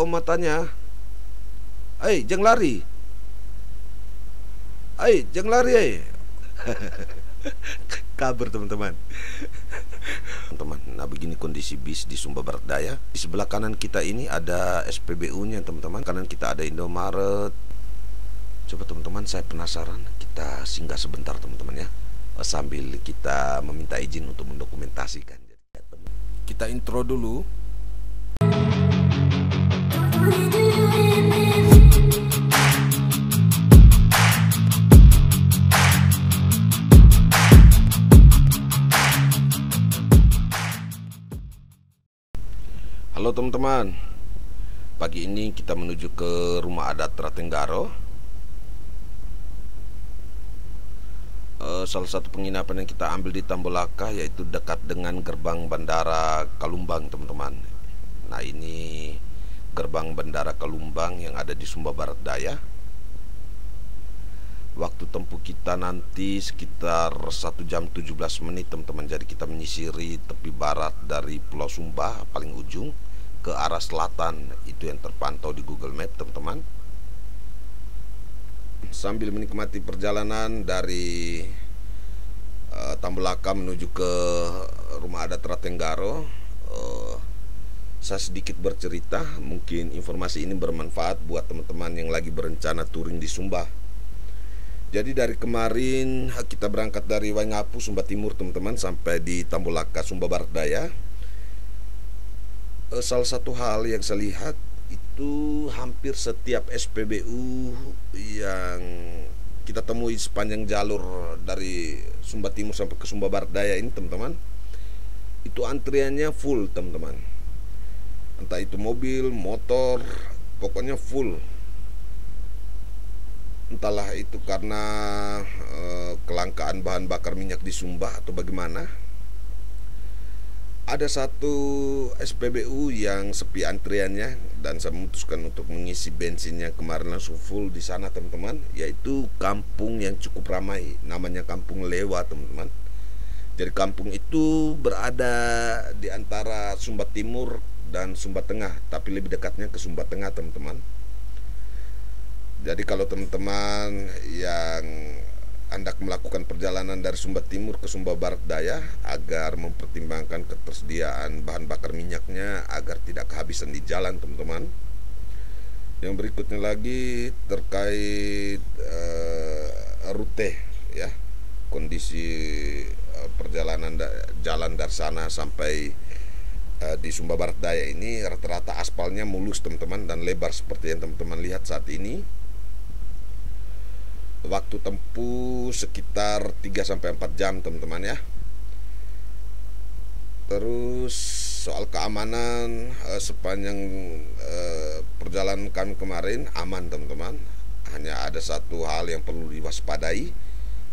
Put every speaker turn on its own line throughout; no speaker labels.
Oh matanya. Jangan lari. Jangan lari. Kabur teman-teman. Teman-teman, nah begini kondisi bis di Sumba Barat Daya. Di sebelah kanan kita ini ada SPBU-nya teman-teman. Kanan kita ada Indomaret. Coba teman-teman, saya penasaran. Kita singgah sebentar teman-teman ya, sambil kita meminta izin untuk mendokumentasikan. Kita intro dulu. Halo teman-teman, pagi ini kita menuju ke rumah adat Ratenggaro. Salah satu penginapan yang kita ambil di Tambolaka, yaitu dekat dengan gerbang bandara Kalumbang teman-teman. Nah ini gerbang bandara Kalumbang yang ada di Sumba Barat Daya. Waktu tempuh kita nanti sekitar 1 jam 17 menit teman-teman. Jadi kita menyisiri tepi barat dari Pulau Sumba paling ujung ke arah selatan, itu yang terpantau di Google Map teman-teman. Sambil menikmati perjalanan dari Tambolaka menuju ke rumah adat Ratenggaro, saya sedikit bercerita. Mungkin informasi ini bermanfaat buat teman-teman yang lagi berencana touring di Sumba. Jadi dari kemarin kita berangkat dari Waingapu, Sumba Timur teman-teman, sampai di Tambolaka, Sumba Barat Daya. Salah satu hal yang saya lihat itu hampir setiap SPBU yang kita temui sepanjang jalur dari Sumba Timur sampai ke Sumba Barat Daya ini teman-teman, itu antriannya full teman-teman. Entah itu mobil, motor, pokoknya full. Entahlah itu karena kelangkaan bahan bakar minyak di Sumba atau bagaimana. Ada satu SPBU yang sepi antriannya dan saya memutuskan untuk mengisi bensinnya kemarin langsung full di sana teman-teman, yaitu kampung yang cukup ramai, namanya Kampung Lewa teman-teman. Jadi kampung itu berada di antara Sumba Timur dan Sumba Tengah, tapi lebih dekatnya ke Sumba Tengah teman-teman. Jadi kalau teman-teman yang hendak melakukan perjalanan dari Sumba Timur ke Sumba Barat Daya, agar mempertimbangkan ketersediaan bahan bakar minyaknya agar tidak kehabisan di jalan teman-teman. Yang berikutnya lagi terkait rute ya, kondisi perjalanan jalan dari sana sampai di Sumba Barat Daya ini rata-rata aspalnya mulus teman-teman dan lebar seperti yang teman-teman lihat saat ini. Waktu tempuh sekitar 3-4 jam teman-teman ya. Terus soal keamanan, sepanjang perjalanan kami kemarin aman teman-teman. Hanya ada satu hal yang perlu diwaspadai,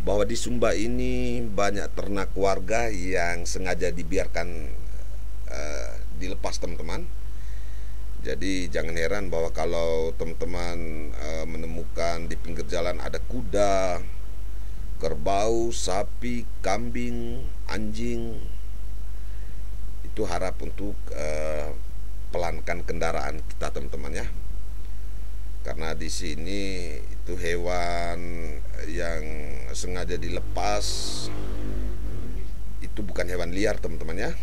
bahwa di Sumba ini banyak ternak warga yang sengaja dibiarkan dilepas teman-teman. Jadi jangan heran bahwa kalau teman-teman menemukan di pinggir jalan ada kuda, kerbau, sapi, kambing, anjing, itu harap untuk pelankan kendaraan kita teman-teman ya. Karena di sini itu hewan yang sengaja dilepas, itu bukan hewan liar teman-teman ya.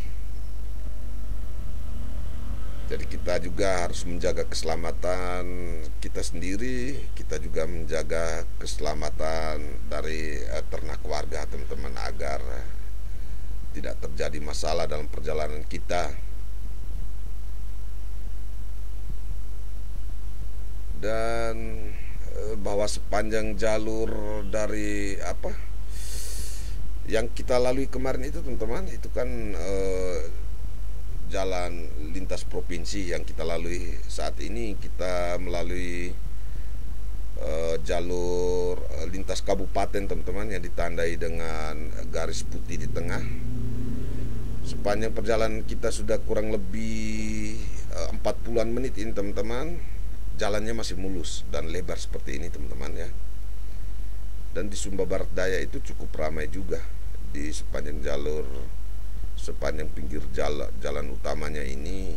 Jadi kita juga harus menjaga keselamatan kita sendiri, kita juga menjaga keselamatan dari ternak warga teman-teman, agar tidak terjadi masalah dalam perjalanan kita. Dan bahwa sepanjang jalur dari yang kita lalui kemarin itu teman-teman, itu kan jalan lintas provinsi yang kita lalui. Saat ini kita melalui jalur lintas kabupaten teman-teman, yang ditandai dengan garis putih di tengah. Sepanjang perjalanan kita sudah kurang lebih 40-an menit ini teman-teman, jalannya masih mulus dan lebar seperti ini teman-teman ya. Dan di Sumba Barat Daya itu cukup ramai juga di sepanjang jalur, sepanjang pinggir jalan utamanya ini.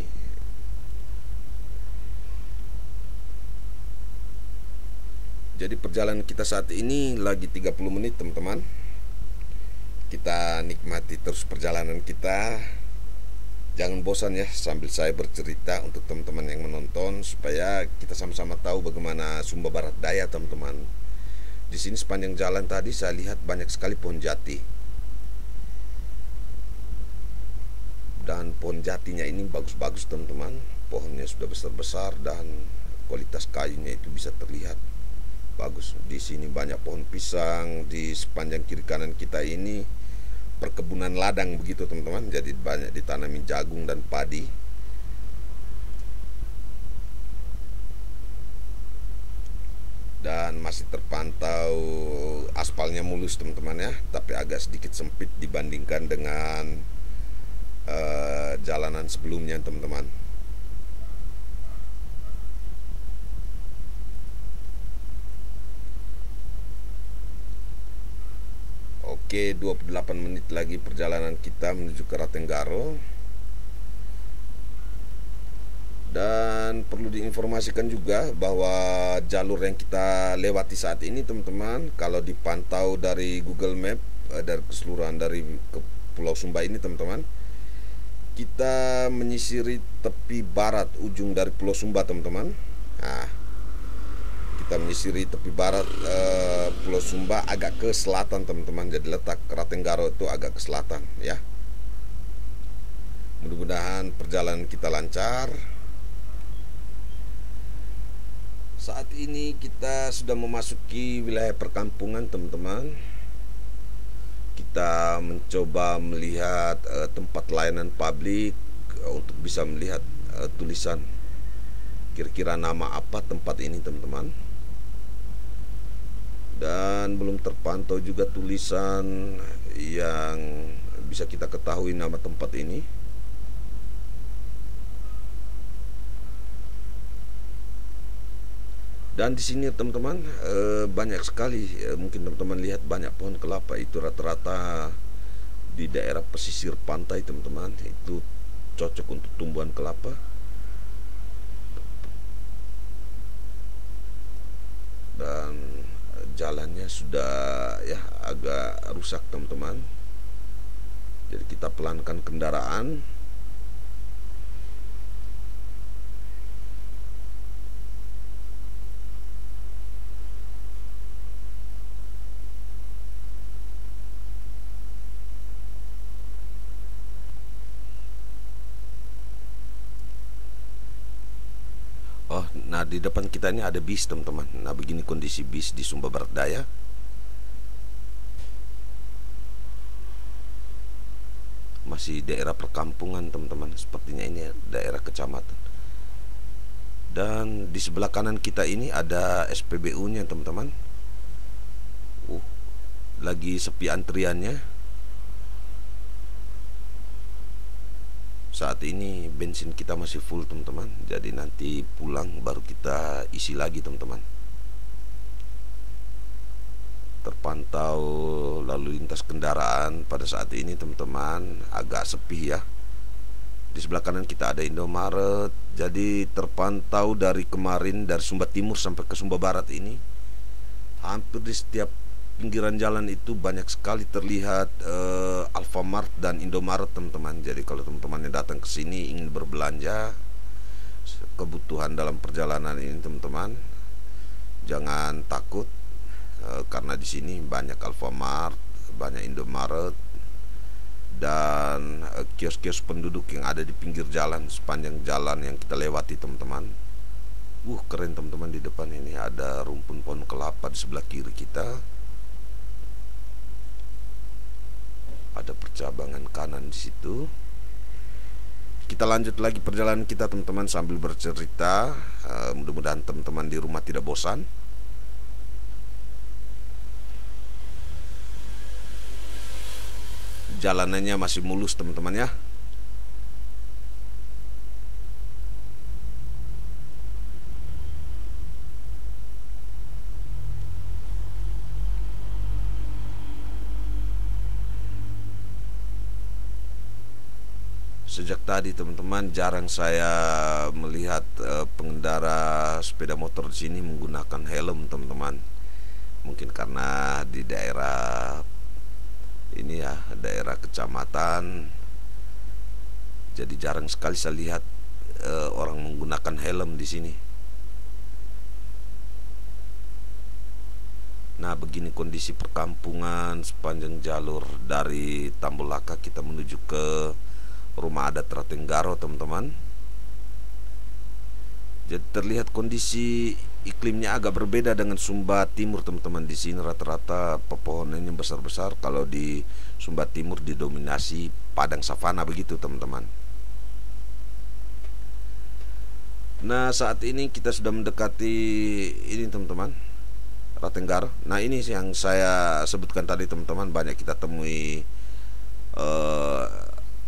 Jadi perjalanan kita saat ini lagi 30 menit teman-teman. Kita nikmati terus perjalanan kita. Jangan bosan ya sambil saya bercerita untuk teman-teman yang menonton supaya kita sama-sama tahu bagaimana Sumba Barat Daya teman-teman. Di sini sepanjang jalan tadi saya lihat banyak sekali pohon jati. Dan pohon jatinya ini bagus-bagus teman-teman. Pohonnya sudah besar-besar dan kualitas kayunya itu bisa terlihat bagus. Di sini banyak pohon pisang, di sepanjang kiri kanan kita ini perkebunan ladang begitu teman-teman. Jadi banyak ditanami jagung dan padi. Dan masih terpantau aspalnya mulus teman-teman ya, tapi agak sedikit sempit dibandingkan dengan jalanan sebelumnya teman-teman. Oke, 28 menit lagi perjalanan kita menuju ke Ratenggaro. Dan perlu diinformasikan juga bahwa jalur yang kita lewati saat ini teman-teman, kalau dipantau dari Google Map dari keseluruhan dari ke Pulau Sumba ini teman-teman, kita menyisiri tepi barat ujung dari Pulau Sumba teman-teman. Nah, kita menyisiri tepi barat Pulau Sumba agak ke selatan teman-teman. Jadi letak Ratenggaro itu agak ke selatan ya. Mudah-mudahan perjalanan kita lancar. Saat ini kita sudah memasuki wilayah perkampungan teman-teman. Kita mencoba melihat tempat layanan publik untuk bisa melihat tulisan kira-kira nama apa tempat ini teman-teman. Dan belum terpantau juga tulisan yang bisa kita ketahui nama tempat ini. Dan di sini teman-teman banyak sekali, mungkin teman-teman lihat banyak pohon kelapa, itu rata-rata di daerah pesisir pantai teman-teman, itu cocok untuk tumbuhan kelapa. Dan jalannya sudah ya agak rusak teman-teman. Jadi kita pelankan kendaraan. Oh, nah di depan kita ini ada bis teman-teman. Nah begini kondisi bis di Sumba Barat Daya. Masih daerah perkampungan teman-teman. Sepertinya ini daerah kecamatan. Dan di sebelah kanan kita ini ada SPBU-nya teman-teman. Lagi sepi antriannya. Saat ini bensin kita masih full teman-teman. Jadi nanti pulang baru kita isi lagi teman-teman. Terpantau lalu lintas kendaraan pada saat ini teman-teman agak sepi ya. Di sebelah kanan kita ada Indomaret. Jadi terpantau dari kemarin dari Sumba Timur sampai ke Sumba Barat ini, hampir di setiap pinggiran jalan itu banyak sekali terlihat Alfamart dan Indomaret teman-teman. Jadi kalau teman-teman yang datang ke sini ingin berbelanja kebutuhan dalam perjalanan ini teman-teman, jangan takut karena di sini banyak Alfamart, banyak Indomaret dan kios-kios penduduk yang ada di pinggir jalan sepanjang jalan yang kita lewati teman-teman. Keren teman-teman, di depan ini ada rumpun pohon kelapa di sebelah kiri kita. Ada percabangan kanan di situ. Kita lanjut lagi perjalanan kita teman-teman sambil bercerita. Mudah-mudahan teman-teman di rumah tidak bosan. Jalanannya masih mulus teman-teman ya. Sejak tadi teman-teman jarang saya melihat pengendara sepeda motor di sini menggunakan helm teman-teman. Mungkin karena di daerah ini ya, daerah kecamatan, jadi jarang sekali saya lihat orang menggunakan helm di sini. Nah, begini kondisi perkampungan sepanjang jalur dari Tambulaka kita menuju ke rumah adat Ratenggaro, teman-teman. Jadi terlihat kondisi iklimnya agak berbeda dengan Sumba Timur, teman-teman. Di sini rata-rata pepohonannya besar-besar. Kalau di Sumba Timur didominasi padang savana begitu, teman-teman. Nah, saat ini kita sudah mendekati ini, teman-teman, Ratenggaro. Nah, ini yang saya sebutkan tadi, teman-teman, banyak kita temui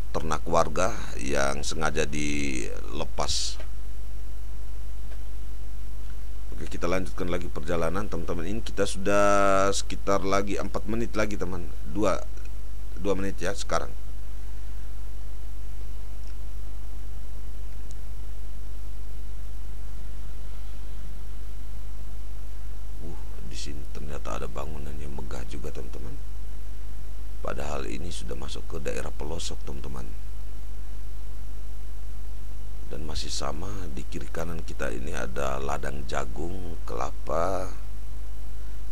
ternak warga yang sengaja dilepas. Oke, kita lanjutkan lagi perjalanan, teman-teman. Ini kita sudah sekitar lagi 4 menit lagi, teman. 2 menit ya sekarang. Di sini ternyata ada bangunan yang megah juga, teman-teman. Padahal ini sudah masuk ke daerah pelosok, teman-teman. Dan masih sama, di kiri kanan kita ini ada ladang jagung, kelapa.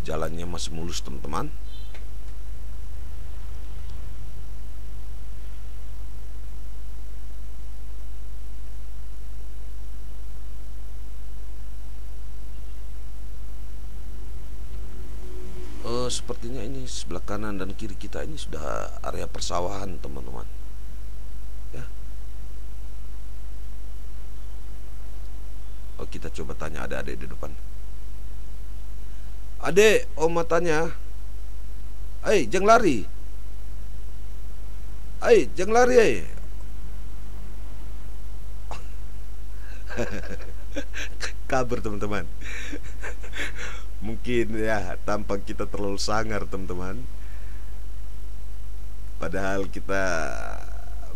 Jalannya masih mulus, teman-teman. Sepertinya ini sebelah kanan dan kiri kita ini sudah area persawahan, teman-teman. Ya. Oh, kita coba tanya adik-adik di depan. Adek, oma tanya. Jangan lari. Jangan lari, Kabur, teman-teman. Mungkin ya tampak kita terlalu sangar, teman-teman. Padahal kita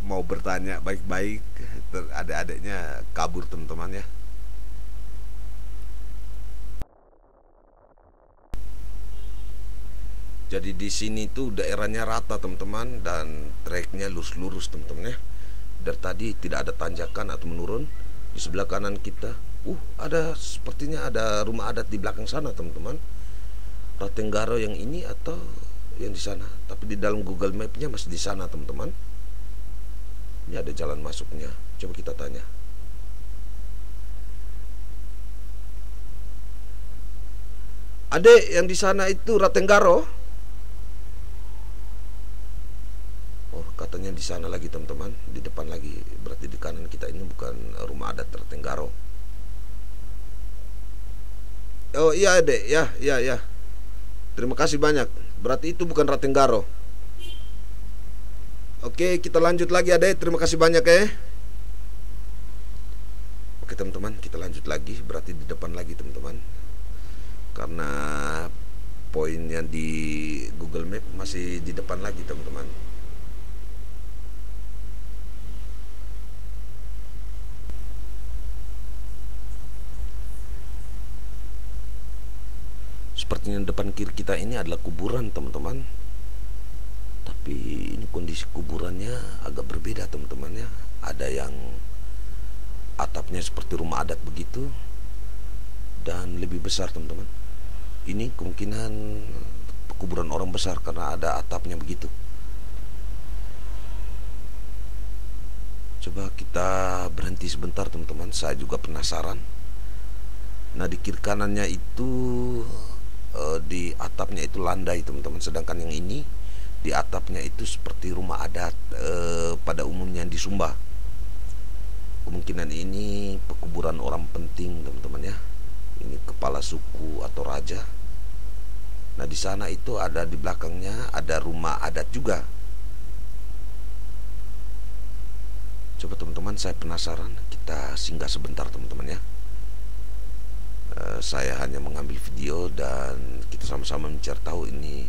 mau bertanya baik-baik, adik-adiknya kabur, teman-teman ya. Jadi di sini tuh daerahnya rata, teman-teman, dan treknya lurus-lurus, teman-teman ya. Dari tadi tidak ada tanjakan atau menurun. Di sebelah kanan kita ada sepertinya ada rumah adat di belakang sana, teman-teman. Ratenggaro yang ini atau yang di sana? Tapi di dalam Google Map-nya masih di sana, teman-teman. Ini ada jalan masuknya. Coba kita tanya. Adek, yang di sana itu Ratenggaro? Oh, katanya di sana lagi, teman-teman. Di depan lagi. Berarti di kanan kita ini bukan rumah adat Ratenggaro. Oh iya, Dek, ya. Terima kasih banyak. Berarti itu bukan Ratenggaro. Oke, kita lanjut lagi, Adek. Terima kasih banyak ya. Oke, teman-teman, kita lanjut lagi. Berarti di depan lagi, teman-teman. Karena poinnya di Google Map masih di depan lagi, teman-teman. Sepertinya depan kiri kita ini adalah kuburan, teman-teman. Tapi ini kondisi kuburannya agak berbeda, teman-teman ya. Ada yang atapnya seperti rumah adat begitu, dan lebih besar, teman-teman. Ini kemungkinan kuburan orang besar karena ada atapnya begitu. Coba kita berhenti sebentar, teman-teman. Saya juga penasaran. Nah, di kiri kanannya itu di atapnya itu landai, teman-teman. Sedangkan yang ini di atapnya itu seperti rumah adat pada umumnya di Sumba. Kemungkinan ini pekuburan orang penting, teman-teman ya. Ini kepala suku atau raja. Nah, di sana itu ada, di belakangnya ada rumah adat juga. Coba, teman-teman, saya penasaran. Kita singgah sebentar, teman-teman ya. Saya hanya mengambil video dan kita sama-sama mencari tahu ini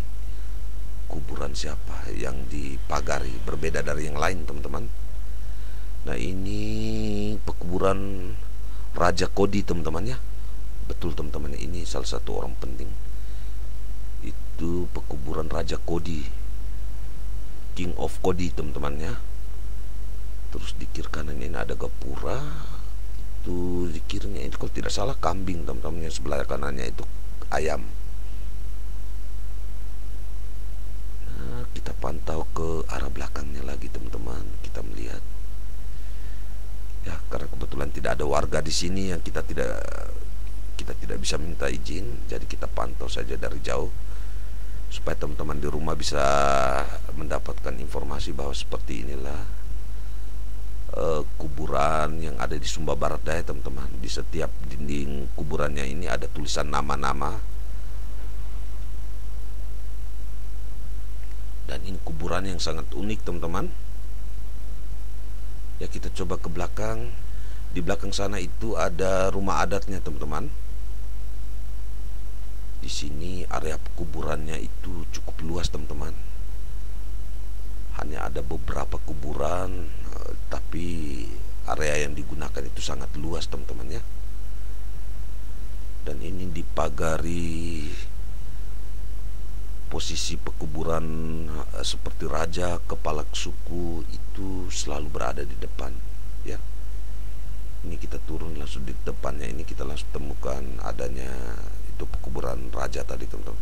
kuburan siapa yang dipagari, berbeda dari yang lain, teman-teman.
Nah, ini pekuburan Raja Kodi, teman-teman ya. Betul teman-teman, ini salah satu orang penting. Itu pekuburan Raja Kodi, King of Kodi, teman-teman ya. Terus di kiri kanan ini ada gapura. Itu di kirinya itu kalau tidak salah kambing, teman-teman. Yang sebelah kanannya itu ayam. Nah, kita pantau ke arah belakangnya lagi, teman-teman. Kita melihat ya, karena kebetulan tidak ada warga di sini yang kita tidak bisa minta izin, jadi kita pantau saja dari jauh supaya teman-teman di rumah bisa mendapatkan informasi bahwa seperti inilah kuburan yang ada di Sumba Barat Daya, teman-teman. Di setiap dinding kuburannya ini ada tulisan nama-nama, dan ini kuburan yang sangat unik, teman-teman. Ya, kita coba ke belakang. Di belakang sana itu ada rumah adatnya, teman-teman. Di sini area kuburannya itu cukup luas, teman-teman. Hanya ada beberapa kuburan, tapi area yang digunakan itu sangat luas, teman-teman ya. Dan ini dipagari. Posisi pekuburan seperti raja, kepala suku itu selalu berada di depan ya. Ini kita turun langsung di depannya, ini kita langsung temukan adanya itu pekuburan raja tadi, teman-teman.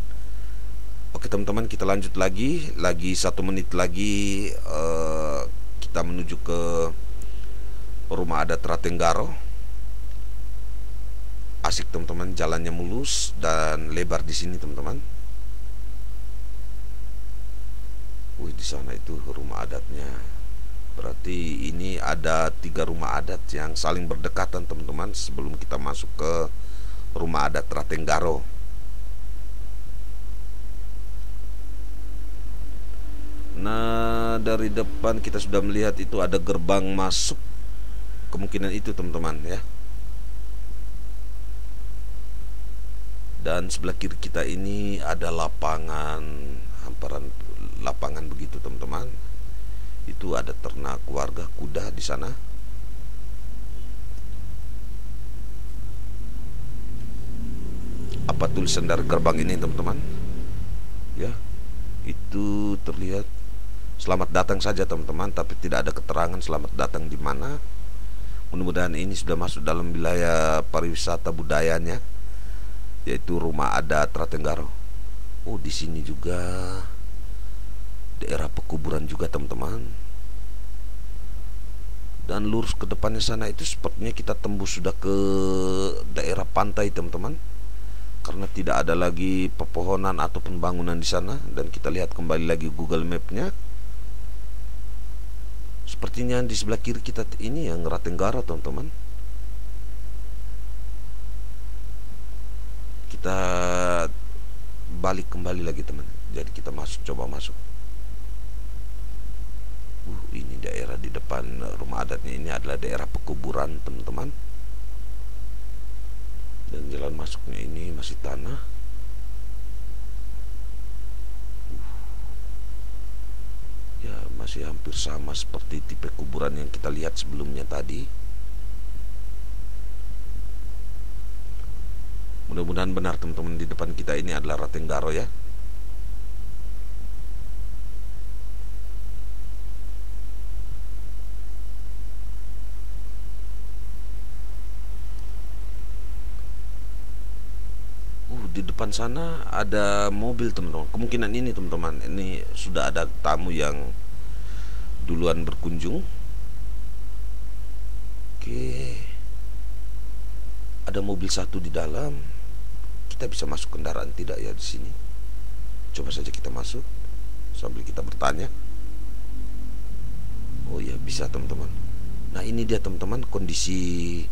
Oke teman-teman, kita lanjut lagi 1 menit lagi kita menuju ke rumah adat Ratenggaro. Asik teman-teman, jalannya mulus dan lebar di sini, teman-teman. Wih, di sana itu rumah adatnya. Berarti ini ada 3 rumah adat yang saling berdekatan, teman-teman, sebelum kita masuk ke rumah adat Ratenggaro. Nah, dari depan kita sudah melihat itu ada gerbang masuk. Kemungkinan itu, teman-teman ya. Dan sebelah kiri kita ini ada lapangan, hamparan lapangan begitu, teman-teman. Itu ada ternak warga kuda di sana. Apa tulisan dari gerbang ini, teman-teman? Ya, itu terlihat selamat datang saja, teman-teman, tapi tidak ada keterangan selamat datang di mana. Mudah-mudahan ini sudah masuk dalam wilayah pariwisata budayanya, yaitu rumah adat Ratenggaro. Oh, di sini juga daerah pekuburan juga, teman-teman. Dan lurus ke depannya sana itu sepertinya kita tembus sudah ke daerah pantai, teman-teman. Karena tidak ada lagi pepohonan atau pembangunan di sana. Dan kita lihat kembali lagi Google Map-nya. Sepertinya di sebelah kiri kita ini yang Ratenggaro, teman-teman. Kita balik kembali lagi, teman. Jadi kita coba masuk. Ini daerah di depan rumah adatnya ini adalah daerah pekuburan, teman-teman. Dan jalan masuknya ini masih tanah. Ya, masih hampir sama seperti tipe kuburan yang kita lihat sebelumnya tadi. Mudah-mudahan benar, teman-teman, di depan kita ini adalah Ratenggaro ya. Di depan sana ada mobil, teman-teman. Kemungkinan ini, teman-teman, ini sudah ada tamu yang duluan berkunjung. Oke, ada mobil satu di dalam. Kita bisa masuk kendaraan tidak ya di sini? Coba saja kita masuk sambil kita bertanya. Oh ya, bisa, teman-teman. Nah, ini dia, teman-teman, kondisi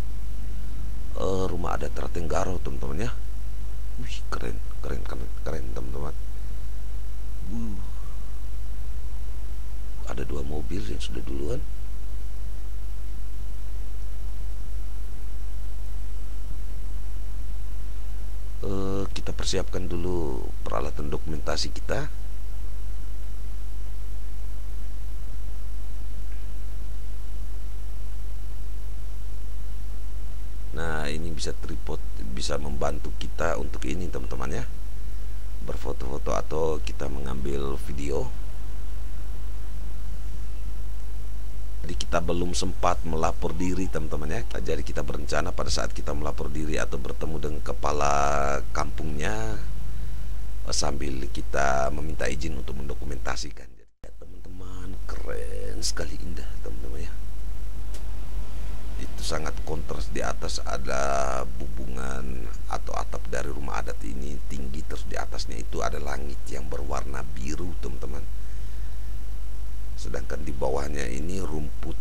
rumah adat Ratenggaro, teman-teman ya. Wih, keren, teman-teman. Ada 2 mobil yang sudah duluan. Kita persiapkan dulu peralatan dokumentasi kita. bisa tripod bisa membantu kita untuk ini teman-teman ya, berfoto-foto atau kita mengambil video. Jadi kita belum sempat melapor diri teman-teman ya. Jadi kita berencana pada saat kita melapor diri atau bertemu dengan kepala kampungnya, sambil kita meminta izin untuk mendokumentasikan. Jadi ya, teman-teman, keren sekali, indah teman-teman ya. Itu sangat kontras. Di atas ada bubungan atau atap dari rumah adat ini tinggi, terus di atasnya itu ada langit yang berwarna biru teman-teman. Sedangkan di bawahnya ini rumput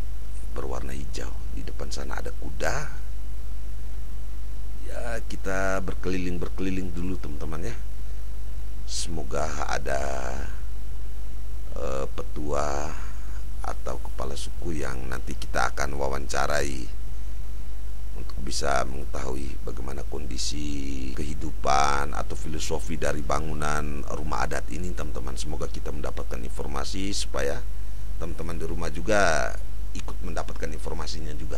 berwarna hijau. Di depan sana ada kuda. Ya, kita berkeliling dulu teman-teman ya. Semoga ada petua atau kepala suku yang nanti kita akan wawancarai untuk bisa mengetahui bagaimana kondisi kehidupan atau filosofi dari bangunan rumah adat ini teman-teman. Semoga kita mendapatkan informasi supaya teman-teman di rumah juga ikut mendapatkan informasinya juga.